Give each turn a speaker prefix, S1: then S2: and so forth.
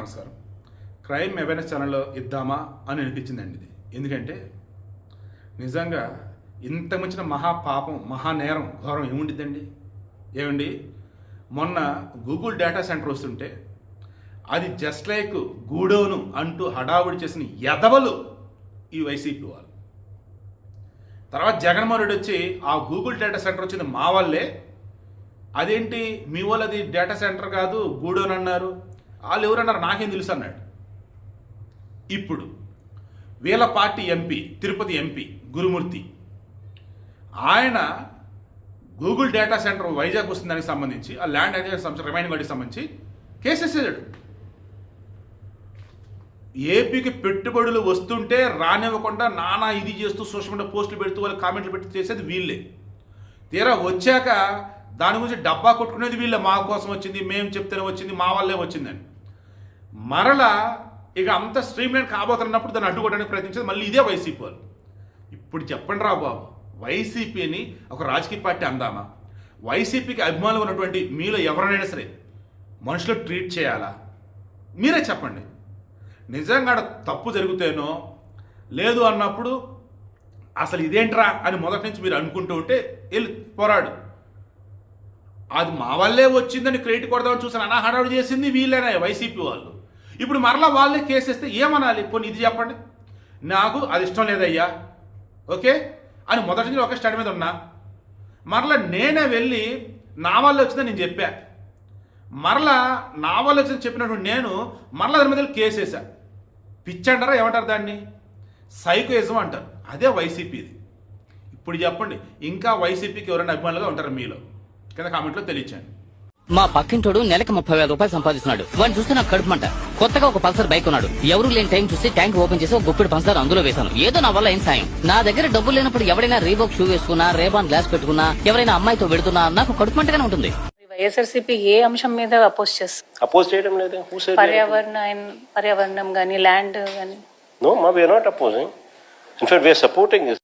S1: నమస్కారం. Crime awareness ఛానల్లో ఇద్దామా అని అనిపించిందండి ఇది. ఎందుకంటే నిజంగా ఇంత మించిన మహాపాపం, మహానేరం, ఘోరం ఏముండిద్దండి? ఏమండి, మొన్న గూగుల్ డేటా సెంటర్ వస్తుంటే అది జస్ట్ లైక్ గూడౌను అంటూ హడావుడి చేసిన ఎదవలు ఈ వైసీపీ వాళ్ళు. తర్వాత జగన్మోహన్ రెడ్డి వచ్చి ఆ గూగుల్ డేటా సెంటర్ వచ్చింది మా వాళ్ళే, అదేంటి మీ వాళ్ళు అది డేటా సెంటర్ కాదు గూడౌన్ అన్నారు, వాళ్ళు ఎవరన్నారు నాకేం తెలుసు అన్నాడు. ఇప్పుడు వీళ్ళ పార్టీ ఎంపీ, తిరుపతి ఎంపీ గురుమూర్తి, ఆయన గూగుల్ డేటా సెంటర్ వైజాగ్ వస్తుంది దానికి సంబంధించి, ఆ ల్యాండ్ అక్విజిషన్ సంస్థ రిమైనింగ్ వాటికి సంబంధించి కేసేసాడు. ఏపీకి పెట్టుబడులు వస్తుంటే రానివ్వకుండా నానా ఇది చేస్తూ సోషల్ మీడియా పోస్టులు పెడుతూ వాళ్ళు కామెంట్లు పెట్టి చేసేది వీళ్ళే. తీరా వచ్చాక దాని గురించి డబ్బా కొట్టుకునేది వీళ్ళే. మా కోసం వచ్చింది, మేము చెప్తేనే వచ్చింది, మా వాళ్ళే వచ్చిందని. మరలా ఇక అంత స్ట్రీమ్ లైన్ కాబోతున్నప్పుడు దాన్ని అడ్డుకోవడానికి ప్రయత్నించేది మళ్ళీ ఇదే వైసీపీ వాళ్ళు. ఇప్పుడు చెప్పండి రా బాబు, వైసీపీని ఒక రాజకీయ పార్టీ అందామా? వైసీపీకి అభిమానులు ఉన్నటువంటి మీలో ఎవరైనా సరే మనుషులు ట్రీట్ చేయాలా? మీరే చెప్పండి. నిజంగా తప్పు జరిగితేనో లేదు అన్నప్పుడు అసలు ఇదేంట్రా అని మొదటి నుంచి మీరు అనుకుంటూ ఉంటే వెళ్ళి పోరాడు. అది మా వాళ్ళే వచ్చిందని క్రెడిట్ కొడదామని చూసాను అనా హడావుడి చేసింది వీళ్ళేనా వైసీపీ వాళ్ళు. ఇప్పుడు మరలా వాళ్ళే కేసేస్తే ఏమనాలి? పోనీ ఇది చెప్పండి. నాకు అది ఇష్టం లేదయ్యా, ఓకే అని మొదటి నుంచి ఒక స్టడీ మీద ఉన్నా, మరలా నేనే వెళ్ళి నా వాళ్ళు వచ్చిందని నేను చెప్పా, మరలా నా వాళ్ళు వచ్చిందని చెప్పినటువంటి నేను మరలా దాని మీద కేసేసా. పిచ్చి అంటారా ఏమంటారు దాన్ని? సైకోయిజం అంటారు. అదే వైసీపీది. ఇప్పుడు చెప్పండి, ఇంకా వైసీపీకి ఎవరైనా అభిమానులుగా ఉంటారు మీలో? కింద కామెంట్లో తెలియచేయండి.
S2: మా పక్కింటోడు నెలకు 30,000 రూపాయలు సంపాదిస్తున్నాడు. వాడిని చూస్తే నాకు కడుపుమంట. కొత్తగా ఒక పల్సర్ బైక్ ఉన్నాడు. ఎవరు లేని టైం చూసి ట్యాంక్ ఓపెన్ చేసి ఒక గుప్పిడి పంచదార అందులో వేశాను. ఏదో నా వల్ల ఏం సాయం. నా దగ్గర డబ్బులు లేనప్పుడు ఎవరైనా రీబాక్ షూ వేసుకున్నా, రేబాన్ గ్లాస్ పెట్టుకున్నా, ఎవరైనా అమ్మాయితో వెడుతున్నా నాకు కడుపుమంటగానే ఉంటుంది.
S3: వైఎస్ఆర్సీపీ ఏ అంశం మీద అపోజ్ చేస్తారు?
S4: అపోజ్ చేయడం లేదు.
S3: పర్యావరణం గానీ, ల్యాండ్ గానీ.
S4: No, we are not opposing. In fact, we are supporting this.